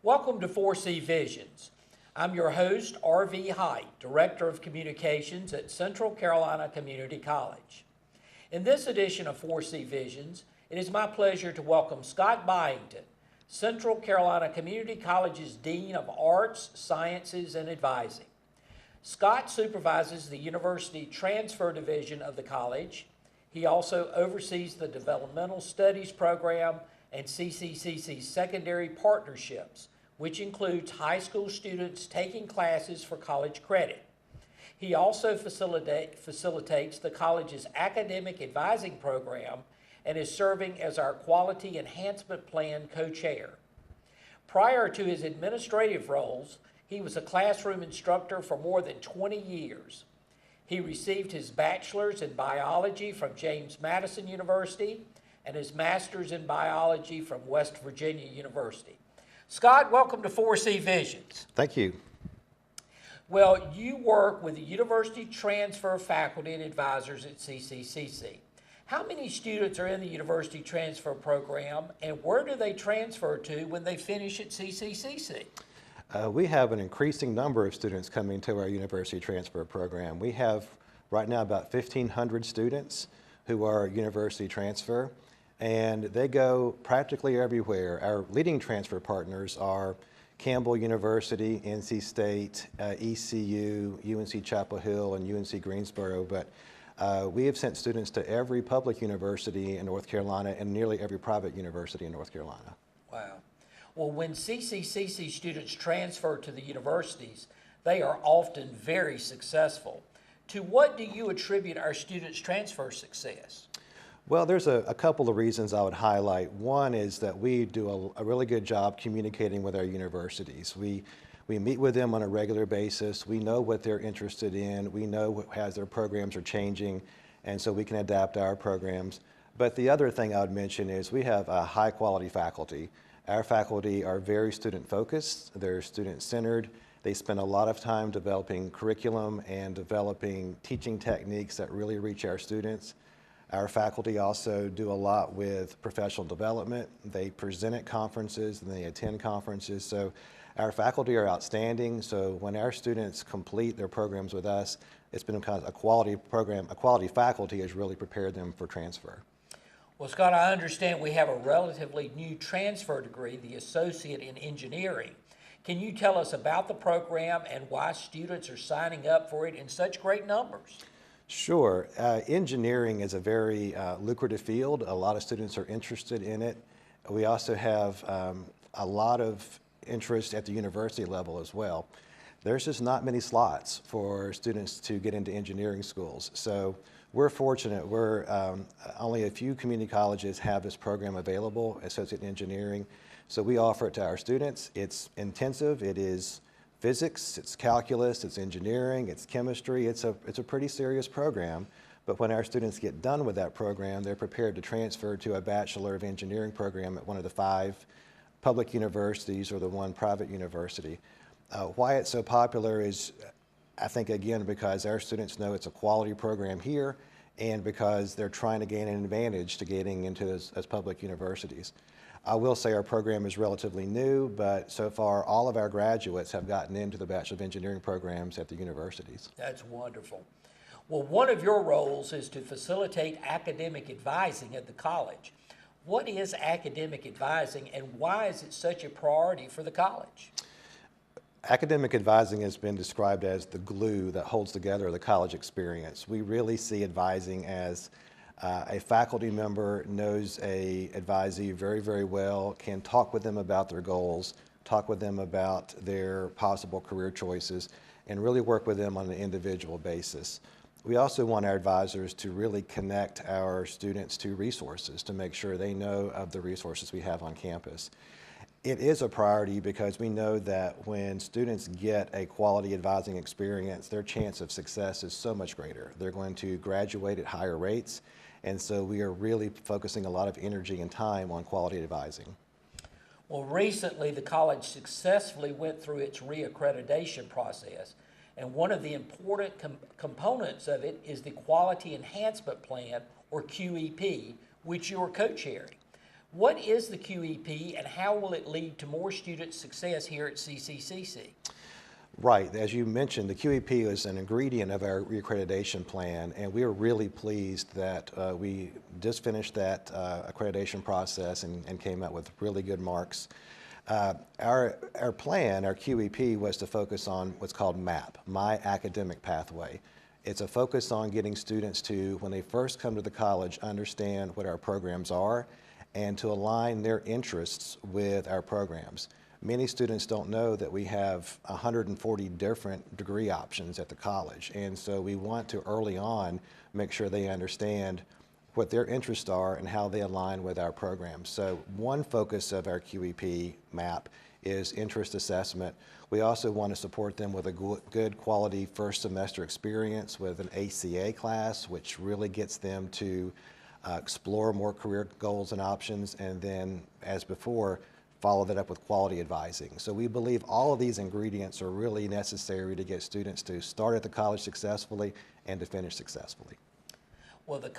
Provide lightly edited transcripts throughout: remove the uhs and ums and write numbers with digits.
Welcome to 4C Visions. I'm your host, R.V. Hight, Director of Communications at Central Carolina Community College. In this edition of 4C Visions, it is my pleasure to welcome Scott Byington, Central Carolina Community College's Dean of Arts, Sciences, and Advising. Scott supervises the University Transfer Division of the college. He also oversees the Developmental Studies Program and CCCC secondary partnerships, which includes high school students taking classes for college credit. He also facilitates the college's academic advising program and is serving as our Quality Enhancement Plan co-chair. Prior to his administrative roles, he was a classroom instructor for more than 20 years. He received his bachelor's in biology from James Madison University and his master's in biology from West Virginia University. Scott, welcome to 4C Visions. Thank you. Well, you work with the University Transfer Faculty and Advisors at CCCC. How many students are in the University Transfer Program, and where do they transfer to when they finish at CCCC? We have an increasing number of students coming to our University Transfer Program. We have right now about 1,500 students who are University Transfer, and they go practically everywhere. Our leading transfer partners are Campbell University, NC State, ECU, UNC Chapel Hill, and UNC Greensboro, but we have sent students to every public university in North Carolina and nearly every private university in North Carolina. Wow. Well, when CCCC students transfer to the universities, they are often very successful. To what do you attribute our students' transfer success? Well, there's a couple of reasons I would highlight. One is that we do a really good job communicating with our universities. We meet with them on a regular basis. We know what they're interested in. We know as their programs are changing, and so we can adapt our programs. But the other thing I would mention is we have a high quality faculty. Our faculty are very student focused. They're student centered. They spend a lot of time developing curriculum and developing teaching techniques that really reach our students. Our faculty also do a lot with professional development. They present at conferences and they attend conferences. So our faculty are outstanding. So when our students complete their programs with us, it's been kind of a quality program. A quality faculty has really prepared them for transfer. Well, Scott, I understand we have a relatively new transfer degree, the Associate in Engineering. Can you tell us about the program and why students are signing up for it in such great numbers? Sure. Engineering is a very lucrative field. A lot of students are interested in it. We also have a lot of interest at the university level as well. There's just not many slots for students to get into engineering schools. So we're fortunate. We're only a few community colleges have this program available, Associate in Engineering. So we offer it to our students. It's intensive. It is physics, it's calculus, it's engineering, it's chemistry. It's a pretty serious program. But when our students get done with that program, they're prepared to transfer to a Bachelor of Engineering program at one of the 5 public universities or the 1 private university. Why it's so popular is, I think, again, because our students know it's a quality program here and because they're trying to gain an advantage to getting into those public universities. I will say our program is relatively new, but so far all of our graduates have gotten into the Bachelor of Engineering programs at the universities. That's wonderful. Well, one of your roles is to facilitate academic advising at the college. What is academic advising and why is it such a priority for the college? Academic advising has been described as the glue that holds together the college experience. We really see advising as a faculty member knows a advisee very, very well, can talk with them about their goals, talk with them about their possible career choices, and really work with them on an individual basis. We also want our advisors to really connect our students to resources to make sure they know of the resources we have on campus. It is a priority because we know that when students get a quality advising experience, their chance of success is so much greater. They're going to graduate at higher rates. And so we are really focusing a lot of energy and time on quality advising. Well, recently the college successfully went through its reaccreditation process, and one of the important components of it is the Quality Enhancement Plan, or QEP, which you are co-chairing. What is the QEP and how will it lead to more student success here at CCCC? Right, as you mentioned, the QEP is an ingredient of our reaccreditation plan, and we are really pleased that we just finished that accreditation process and came out with really good marks. Our plan, our QEP, was to focus on what's called MAP, My Academic Pathway. It's a focus on getting students to, when they first come to the college, understand what our programs are and to align their interests with our programs. Many students don't know that we have 140 different degree options at the college, and so we want to early on make sure they understand what their interests are and how they align with our programs. So one focus of our QEP MAP is interest assessment. We also want to support them with a good quality first semester experience with an ACA class, which really gets them to explore more career goals and options, and then, as before, follow that up with quality advising. So we believe all of these ingredients are really necessary to get students to start at the college successfully and to finish successfully. Well, the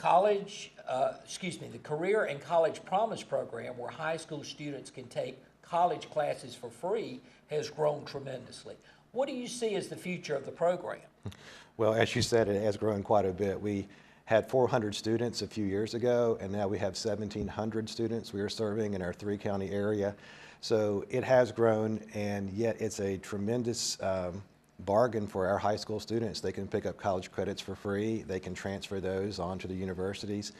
Career and College Promise program, where high school students can take college classes for free, has grown tremendously. What do you see as the future of the program? Well, as you said, it has grown quite a bit. We had 400 students a few years ago, and now we have 1,700 students we are serving in our 3-county area. So it has grown, and yet it's a tremendous bargain for our high school students. They can pick up college credits for free. They can transfer those on to the universities.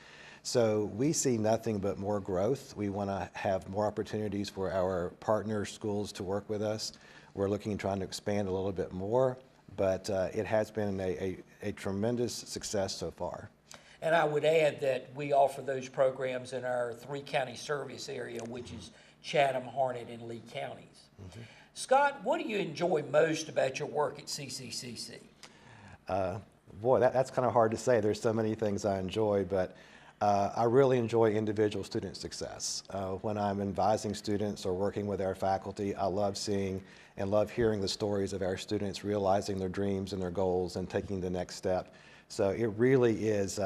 So we see nothing but more growth. We want to have more opportunities for our partner schools to work with us. We're looking and trying to expand a little bit more, but it has been a tremendous success so far. And I would add that we offer those programs in our 3-county service area, which is Chatham, Harnett, and Lee counties. Mm-hmm. Scott, what do you enjoy most about your work at CCCC? Boy, that's kind of hard to say. There's so many things I enjoy, but I really enjoy individual student success. When I'm advising students or working with our faculty, I love seeing and love hearing the stories of our students realizing their dreams and their goals and taking the next step. So it really is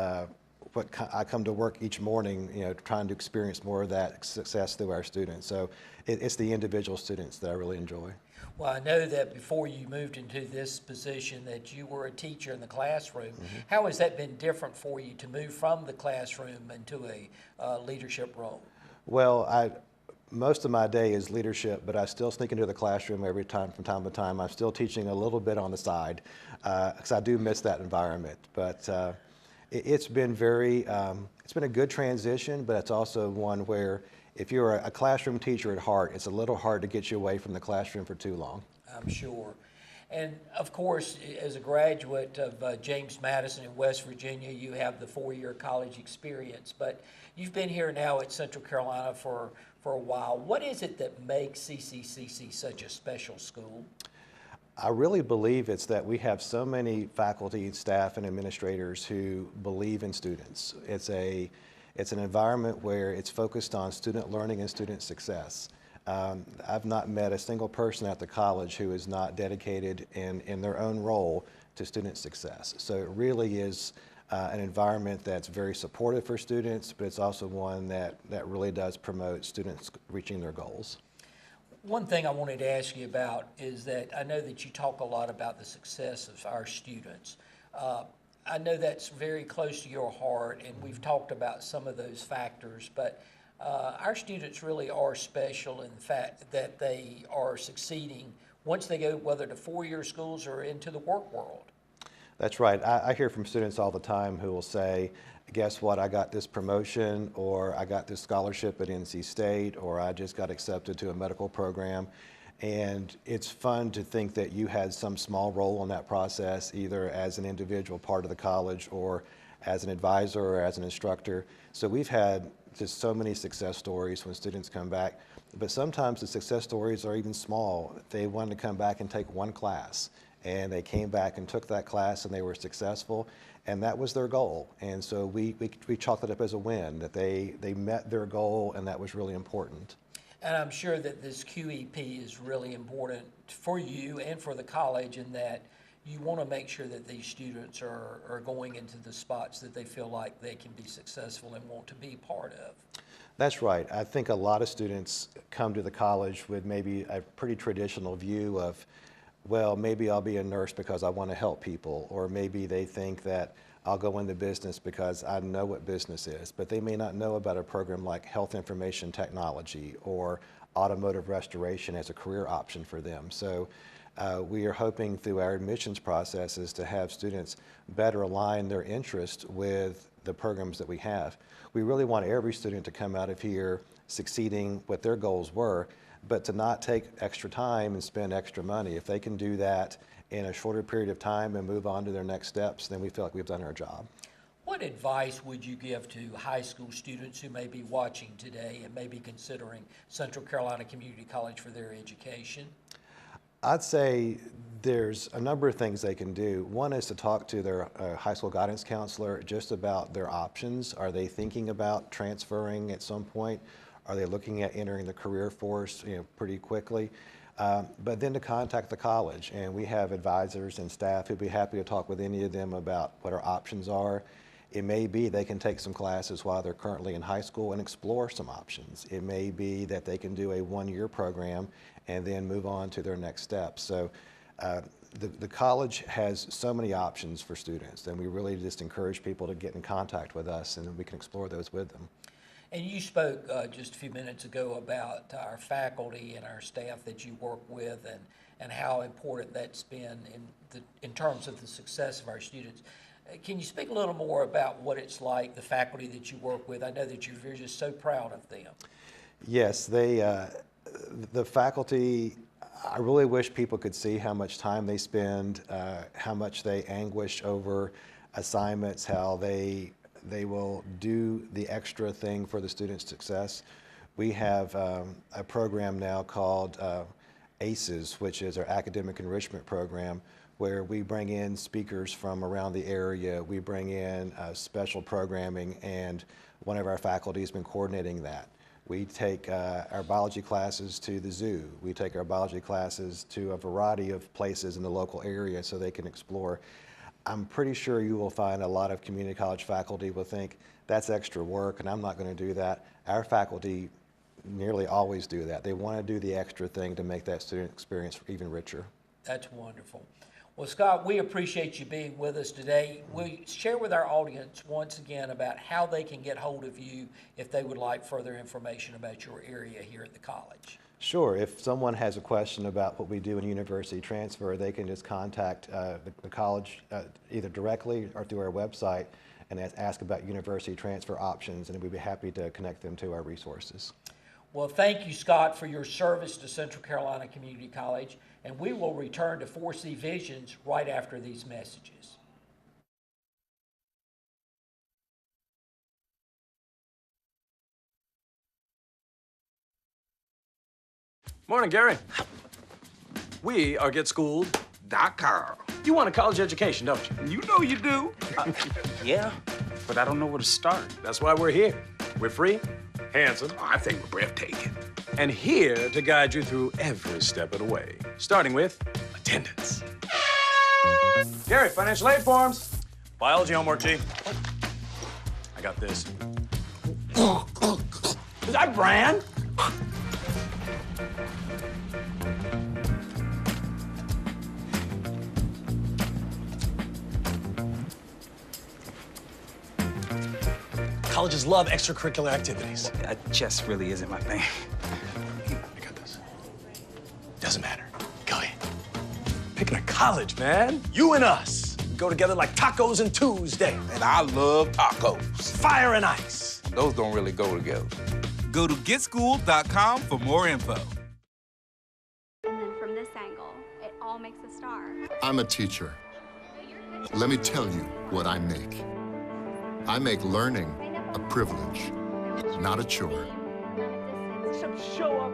what I come to work each morning, trying to experience more of that success through our students. So it's the individual students that I really enjoy. Well, I know that before you moved into this position that you were a teacher in the classroom. Mm-hmm. How has that been different for you to move from the classroom into a leadership role? Well, most of my day is leadership, but I still sneak into the classroom from time to time. I'm still teaching a little bit on the side because I do miss that environment. But it's been it's been a good transition, but it's also one where if you're a classroom teacher at heart, it's a little hard to get you away from the classroom for too long. I'm sure. And of course, as a graduate of James Madison in West Virginia, you have the 4-year college experience, but you've been here now at Central Carolina for a while. What is it that makes CCCC such a special school? I really believe it's that we have so many faculty, staff, and administrators who believe in students. It's an environment where it's focused on student learning and student success. I've not met a single person at the college who is not dedicated in their own role to student success. So it really is an environment that's very supportive for students, but it's also one that really does promote students reaching their goals. One thing I wanted to ask you about is that I know that you talk a lot about the success of our students. I know that's very close to your heart, and we've talked about some of those factors, but our students really are special in the fact that they are succeeding once they go, whether to 4-year schools or into the work world. That's right. I hear from students all the time who will say, guess what, I got this promotion, or I got this scholarship at NC State, or I just got accepted to a medical program. And it's fun to think that you had some small role in that process, either as an individual part of the college or as an advisor or as an instructor. So we've had just so many success stories when students come back, but sometimes the success stories are even small. They wanted to come back and take one class, and they came back and took that class and they were successful, and that was their goal. And so we chalked it up as a win, that they met their goal, and that was really important. And I'm sure that this QEP is really important for you and for the college in that you want to make sure that these students are going into the spots that they feel like they can be successful and want to be part of. That's right. I think a lot of students come to the college with maybe a pretty traditional view of, well, maybe I'll be a nurse because I want to help people, or maybe they think that I'll go into business because I know what business is, but they may not know about a program like health information technology or automotive restoration as a career option for them. So we are hoping through our admissions processes to have students better align their interest with the programs that we have. We really want every student to come out of here succeeding what their goals were, but to not take extra time and spend extra money. If they can do that in a shorter period of time and move on to their next steps, then we feel like we've done our job. What advice would you give to high school students who may be watching today and may be considering Central Carolina Community College for their education? I'd say there's a number of things they can do. One is to talk to their high school guidance counselor just about their options. Are they thinking about transferring at some point? Are they looking at entering the career force, pretty quickly? But then to contact the college, and we have advisors and staff who'd be happy to talk with any of them about what our options are. It may be they can take some classes while they're currently in high school and explore some options. It may be that they can do a one-year program and then move on to their next steps. So the college has so many options for students, and we really just encourage people to get in contact with us, and then we can explore those with them. And you spoke just a few minutes ago about our faculty and our staff that you work with, and how important that's been in terms of the success of our students. Can you speak a little more about what it's like, the faculty that you work with? I know that you're just so proud of them. Yes, the faculty, I really wish people could see how much time they spend, how much they anguish over assignments, how they will do the extra thing for the student's success. We have a program now called ACES, which is our Academic Enrichment Program, where we bring in speakers from around the area. We bring in special programming, and one of our faculty has been coordinating that. We take our biology classes to the zoo. We take our biology classes to a variety of places in the local area so they can explore. I'm pretty sure you will find a lot of community college faculty will think, that's extra work and I'm not going to do that. Our faculty nearly always do that. They want to do the extra thing to make that student experience even richer. That's wonderful. Well, Scott, we appreciate you being with us today. Will you share with our audience once again about how they can get hold of you if they would like further information about your area here at the college? Sure. If someone has a question about what we do in university transfer, they can just contact the college either directly or through our website and ask about university transfer options, and we'd be happy to connect them to our resources. Well, thank you, Scott, for your service to Central Carolina Community College, and we will return to 4C Visions right after these messages. Morning, Gary. We are GetSchooled.com. You want a college education, don't you? You know you do. Yeah, but I don't know where to start. That's why we're here. We're free, handsome, I think we're breathtaking. and here to guide you through every step of the way, starting with attendance. Gary, financial aid forms. Biology homework, G. I got this. Is that Bran? Colleges love extracurricular activities. Chess really isn't my thing. I got this. Doesn't matter. Go ahead. Picking a college, man. You and us. We go together like tacos and Tuesday. And I love tacos. Fire and ice. Those don't really go together. Go to GetSchooled.com for more info. And then from this angle, it all makes a star. I'm a teacher. Let me tell you what I make. I make learning a privilege, not a chore. Show up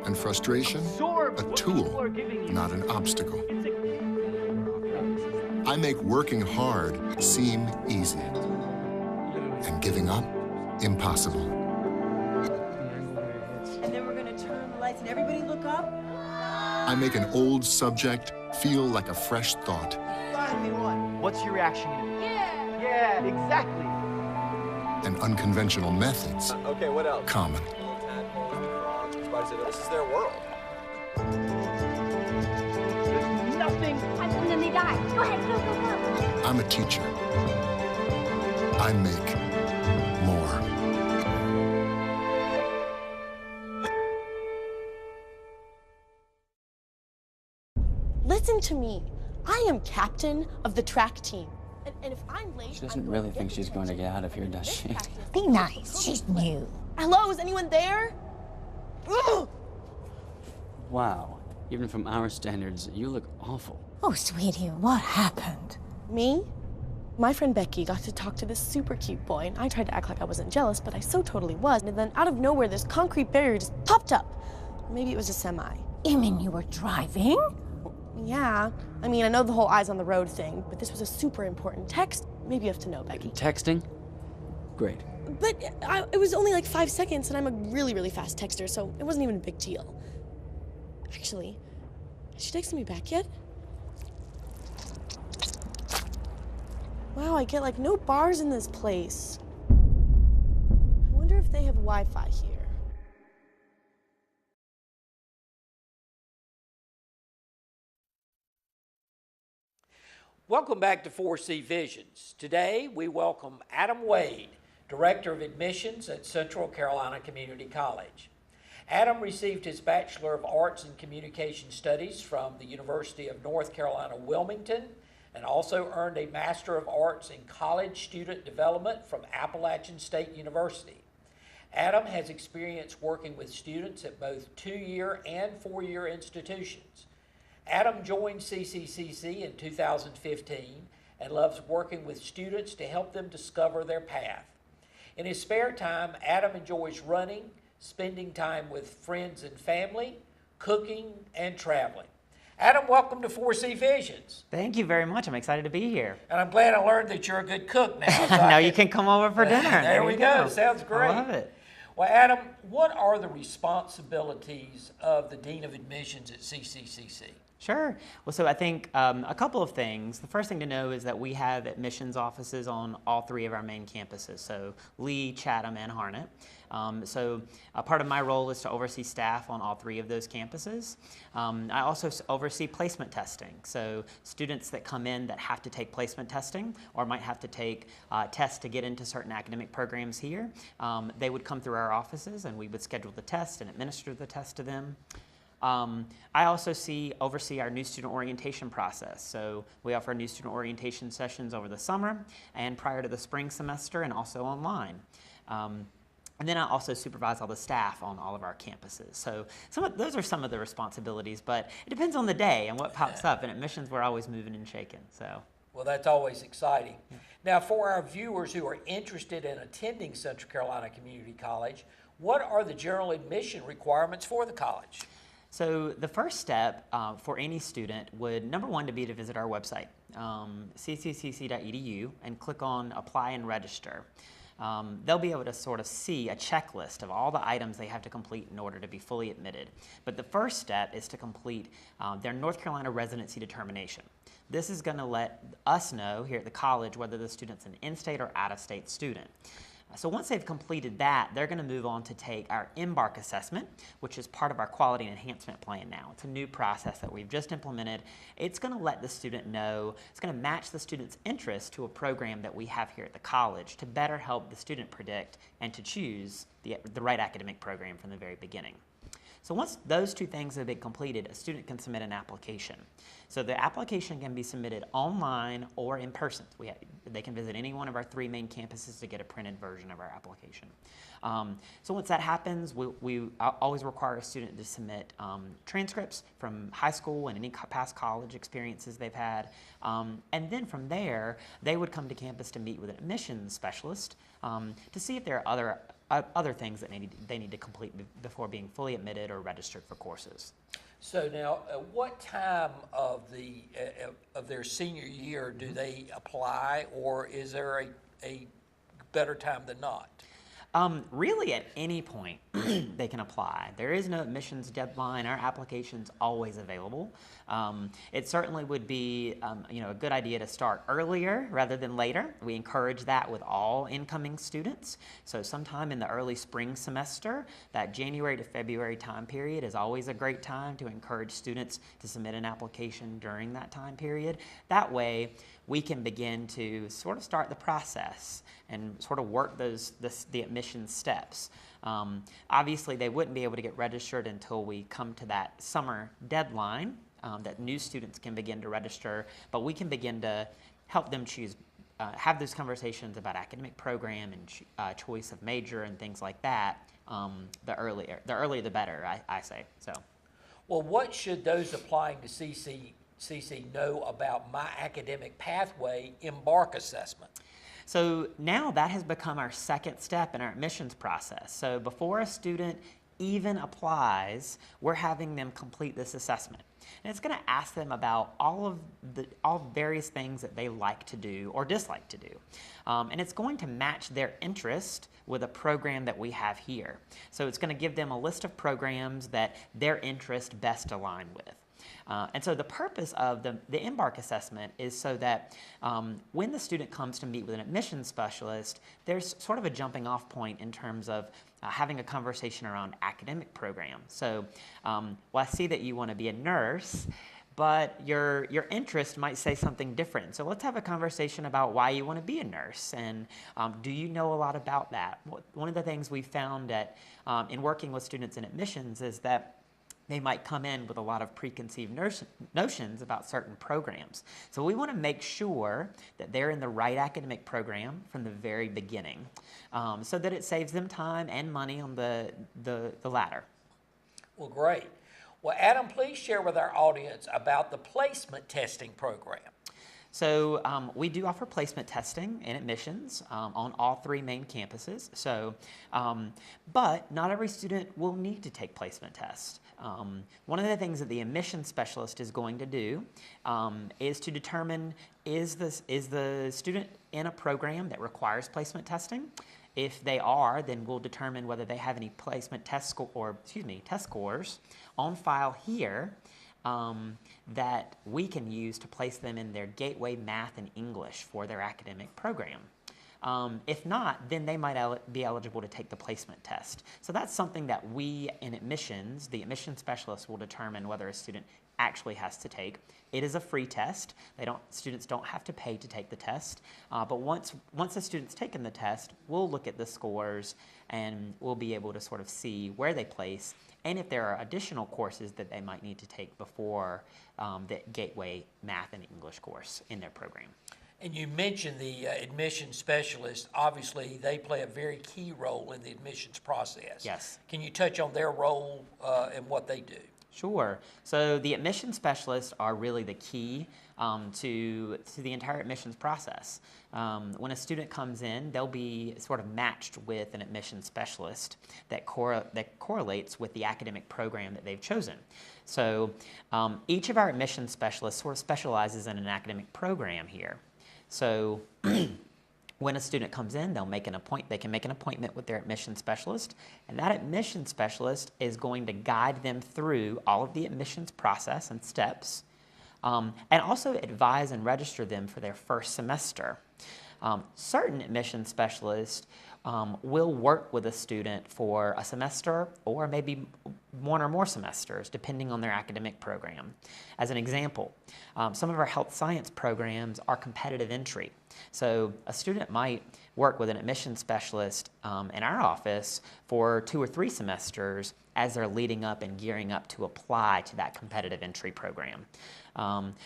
And frustration, a tool, not an obstacle. I make working hard seem easy, and giving up impossible. And then we're gonna turn the lights and everybody look up. I make an old subject feel like a fresh thought. Find me one. What's your reaction gonna be? Yeah, exactly. and unconventional methods Okay, what else? common. This is their world. Nothing. And then they die. Go ahead, go, go, go. I'm a teacher. I make more. Listen to me. I am captain of the track team. And if I'm late, She doesn't really think she's going to get out of here, does she? Be nice. She's new. Hello, is anyone there? Ugh! Wow. Even from our standards, you look awful. Oh, sweetie, what happened? Me? My friend Becky got to talk to this super cute boy, and I tried to act like I wasn't jealous, but I so totally was. And then out of nowhere, this concrete barrier just popped up. Maybe it was a semi. You mean you were driving? Yeah. I mean, I know the whole eyes on the road thing, but this was a super important text. Maybe you have to know, Becky. Texting? Great. But it was only like 5 seconds, and I'm a really, really fast texter, so it wasn't even a big deal. Actually, has she texted me back yet? Wow, I get like no bars in this place. I wonder if they have Wi-Fi here. Welcome back to 4C Visions. Today, we welcome Adam Wade, Director of Admissions at Central Carolina Community College. Adam received his Bachelor of Arts in Communication Studies from the University of North Carolina, Wilmington, and also earned a Master of Arts in College Student Development from Appalachian State University. Adam has experience working with students at both 2-year and 4-year institutions. Adam joined CCCC in 2015 and loves working with students to help them discover their path. In his spare time, Adam enjoys running, spending time with friends and family, cooking, and traveling. Adam, welcome to 4C Visions. Thank you very much. I'm excited to be here. And I'm glad I learned that you're a good cook now. So now you can come over for dinner. There we go. Sounds great. I love it. Well, Adam, what are the responsibilities of the Dean of Admissions at CCCC? Sure. Well, so I think a couple of things. The first thing to know is that we have admissions offices on all 3 of our main campuses, so Lee, Chatham, and Harnett. So a part of my role is to oversee staff on all 3 of those campuses. I also oversee placement testing. So students that come in that have to take placement testing or might have to take tests to get into certain academic programs here, they would come through our offices and we would schedule the test and administer the test to them. I also oversee our new student orientation process. So we offer new student orientation sessions over the summer and prior to the spring semester and also online. And then I also supervise all the staff on all of our campuses. So those are some of the responsibilities, but it depends on the day and what pops up. And admissions, we're always moving and shaking. So. Well, that's always exciting. Now, for our viewers who are interested in attending Central Carolina Community College, what are the general admission requirements for the college? So the first step for any student would, number one, to be to visit our website, cccc.edu, and click on Apply and Register. They'll be able to sort of see a checklist of all the items they have to complete in order to be fully admitted. But the first step is to complete their North Carolina residency determination. This is going to let us know here at the college whether the student's an in-state or out-of-state student. So once they've completed that, they're going to move on to take our Embark assessment, which is part of our quality enhancement plan now. It's a new process that we've just implemented. It's going to let the student know, it's going to match the student's interest to a program that we have here at the college to better help the student predict and to choose the right academic program from the very beginning. So once those 2 things have been completed, a student can submit an application. So the application can be submitted online or in person. They can visit any one of our 3 main campuses to get a printed version of our application. So once that happens, we always require a student to submit transcripts from high school and any past college experiences they've had. And then from there, they would come to campus to meet with an admissions specialist to see if there are other things that they need to complete before being fully admitted or registered for courses. So now, what time of their senior year do they apply, or is there a better time than not? Really, at any point, they can apply. There is no admissions deadline. Our application's always available. It certainly would be, a good idea to start earlier rather than later. We encourage that with all incoming students. So sometime in the early spring semester, that January to February time period is always a great time to encourage students to submit an application during that time period. That way, we can begin to sort of start the process and sort of work the admissions steps. Obviously, they wouldn't be able to get registered until we come to that summer deadline that new students can begin to register, but we can begin to help them choose, have those conversations about academic program and choice of major and things like that. The earlier the better, I say. So, well, what should those applying to CCCC know about My Academic Pathway Embark Assessment? So now that has become our second step in our admissions process. So before a student even applies, we're having them complete this assessment. And it's going to ask them about all various things that they like to do or dislike to do. And it's going to match their interest with a program that we have here. So it's going to give them a list of programs that their interest best align with. And so the purpose of the Embark assessment is so that when the student comes to meet with an admissions specialist, there's sort of a jumping off point in terms of having a conversation around academic programs. So, well, I see that you want to be a nurse, but your interest might say something different. So let's have a conversation about why you want to be a nurse, and do you know a lot about that? One of the things we found in working with students in admissions is that they might come in with a lot of preconceived notions about certain programs. So we want to make sure that they're in the right academic program from the very beginning, so that it saves them time and money on the latter. Well, great. Well, Adam, please share with our audience about the placement testing program. So we do offer placement testing and admissions on all three main campuses. So, but not every student will need to take placement tests. One of the things that the admissions specialist is going to do is to determine is the student in a program that requires placement testing. If they are, then we'll determine whether they have any placement test scores on file here that we can use to place them in their Gateway Math and English for their academic program. If not, then they might be eligible to take the placement test. So that's something that we in admissions, the admissions specialist will determine whether a student actually has to take. It is a free test. Students don't have to pay to take the test. But once a student's taken the test, we'll look at the scores and we'll be able to sort of see where they place and if there are additional courses that they might need to take before the Gateway Math and English course in their program. And you mentioned the admissions specialist. Obviously, they play a very key role in the admissions process. Yes. Can you touch on their role and what they do? Sure. So the admissions specialists are really the key to the entire admissions process. When a student comes in, they'll be sort of matched with an admissions specialist that correlates with the academic program that they've chosen. So each of our admissions specialists sort of specializes in an academic program here. So when a student comes in, they can make an appointment with their admissions specialist, and that admissions specialist is going to guide them through all of the admissions process and steps, and also advise and register them for their first semester. Certain admissions specialists will work with a student for a semester or maybe one or more semesters, depending on their academic program. As an example, some of our health science programs are competitive entry. So a student might work with an admissions specialist in our office for 2 or 3 semesters as they're leading up and gearing up to apply to that competitive entry program.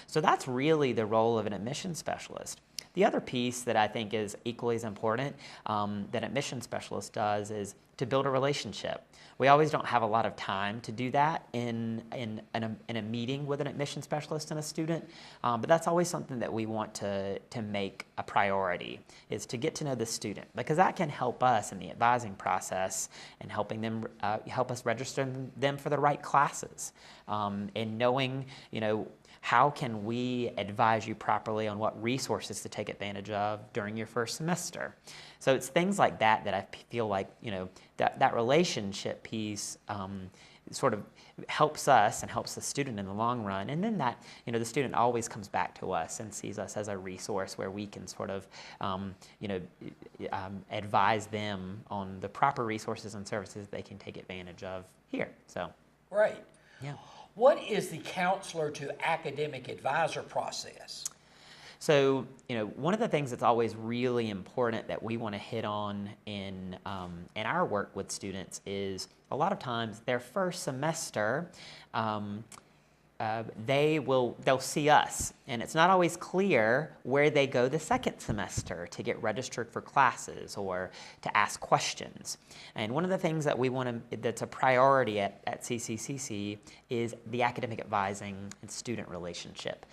So that's really the role of an admissions specialist. The other piece that I think is equally as important that an admissions specialist does is to build a relationship. We always don't have a lot of time to do that in a meeting with an admissions specialist and a student, but that's always something that we want to make a priority, is to get to know the student, because that can help us in the advising process and helping them help us register them for the right classes, and knowing, how can we advise you properly on what resources to take advantage of during your first semester? So it's things like that that I feel like, that relationship piece sort of helps us and helps the student in the long run. And then that, the student always comes back to us and sees us as a resource where we can sort of, advise them on the proper resources and services they can take advantage of here. So. Right. Yeah. What is the counselor to academic advisor process? So, one of the things that's always really important that we want to hit on in our work with students is a lot of times their first semester, they'll see us, and it's not always clear where they go the second semester to get registered for classes or to ask questions. And one of the things that we want to, that's a priority at CCCC is the academic advising and student relationship.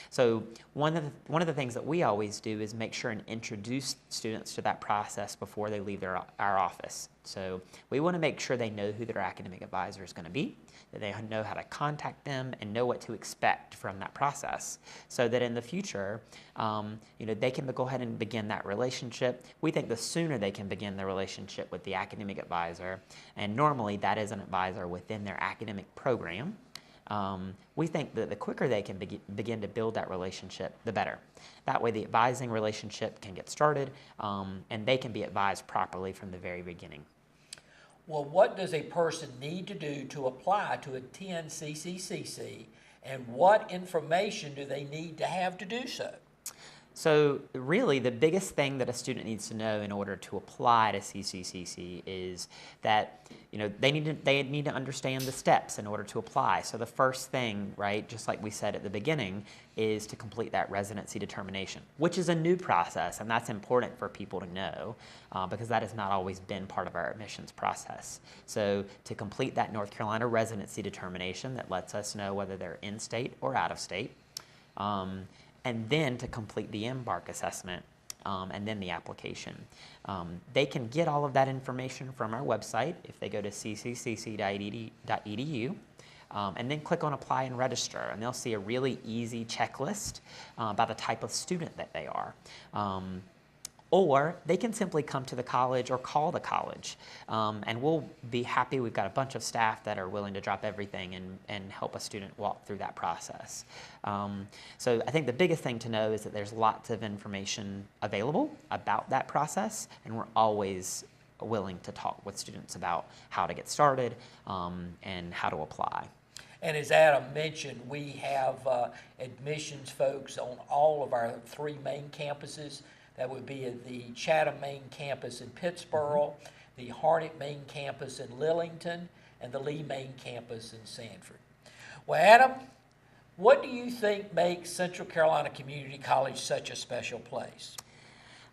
So one of the things that we always do is make sure and introduce students to that process before they leave our office. So we want to make sure they know who their academic advisor is going to be, that they know how to contact them and know what to expect from that process, so that in the future, they can go ahead and begin that relationship. We think the sooner they can begin the relationship with the academic advisor, and normally that is an advisor within their academic program, we think that the quicker they can begin to build that relationship, the better. That way the advising relationship can get started, and they can be advised properly from the very beginning. Well, what does a person need to do to apply to attend CCCC, and what information do they need to have to do so? So really, the biggest thing that a student needs to know in order to apply to CCCC is that they need to understand the steps in order to apply. So the first thing, right, just like we said at the beginning, is to complete that residency determination, which is a new process, and that's important for people to know because that has not always been part of our admissions process. So to complete that North Carolina residency determination that lets us know whether they're in-state or out-of-state, and then to complete the embark assessment, and then the application. They can get all of that information from our website if they go to cccc.edu, and then click on Apply and Register, and they'll see a really easy checklist about the type of student that they are. Or they can simply come to the college or call the college, and we'll be happy. We've got a bunch of staff that are willing to drop everything and help a student walk through that process. So I think the biggest thing to know is that there's lots of information available about that process, and we're always willing to talk with students about how to get started and how to apply. And as Adam mentioned, we have admissions folks on all of our 3 main campuses. That would be at the Chatham main campus in Pittsburgh, the Harnett main campus in Lillington, and the Lee main campus in Sanford. Well, Adam, what do you think makes Central Carolina Community College such a special place?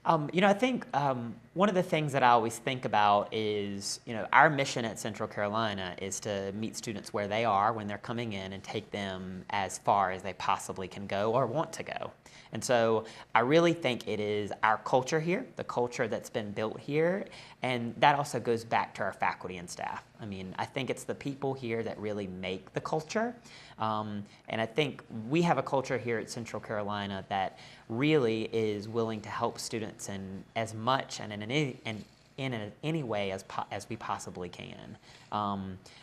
I think one of the things that I always think about is, our mission at Central Carolina is to meet students where they are when they're coming in and take them as far as they possibly can go or want to go. And so I really think it is our culture here, the culture that's been built here, and that also goes back to our faculty and staff. I mean, I think it's the people here that really make the culture. And I think we have a culture here at Central Carolina that really is willing to help students in as much and in any way as we possibly can.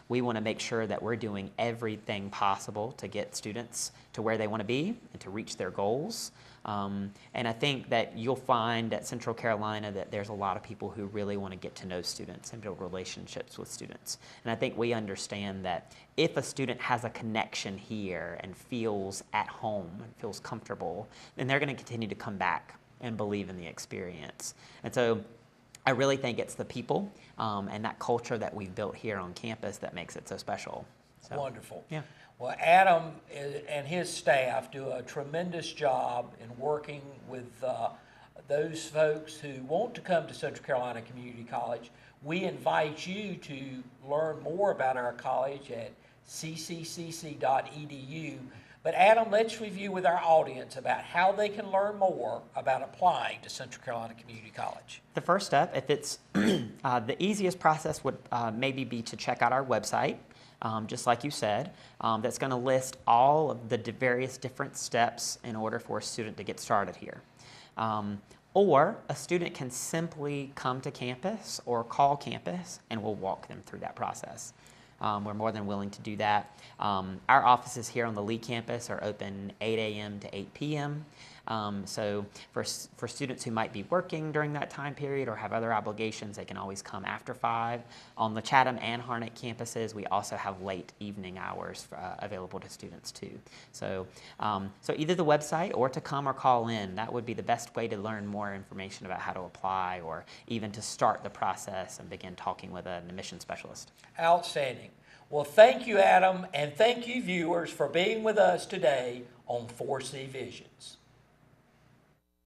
We want to make sure that we're doing everything possible to get students to where they want to be and to reach their goals. And I think that you'll find at Central Carolina that there's a lot of people who really want to get to know students and build relationships with students. And I think we understand that if a student has a connection here and feels at home and feels comfortable, then they're going to continue to come back and believe in the experience. And so I really think it's the people and that culture that we've built here on campus that makes it so special. So, wonderful. Yeah. Well, Adam and his staff do a tremendous job in working with those folks who want to come to Central Carolina Community College. We invite you to learn more about our college at cccc.edu. But Adam, let's review with our audience about how they can learn more about applying to Central Carolina Community College. The first step, if it's the easiest process would maybe be to check out our website. just like you said, that's going to list all of the various different steps in order for a student to get started here. Or a student can simply come to campus or call campus and we'll walk them through that process. We're more than willing to do that. Our offices here on the Lee campus are open 8 a.m. to 8 p.m. So for students who might be working during that time period or have other obligations, they can always come after 5. On the Chatham and Harnett campuses, we also have late evening hours available to students too. So, so either the website or to come or call in, that would be the best way to learn more information about how to apply or even to start the process and begin talking with an admission specialist. Outstanding. Well, thank you, Adam, and thank you, viewers, for being with us today on 4C Visions.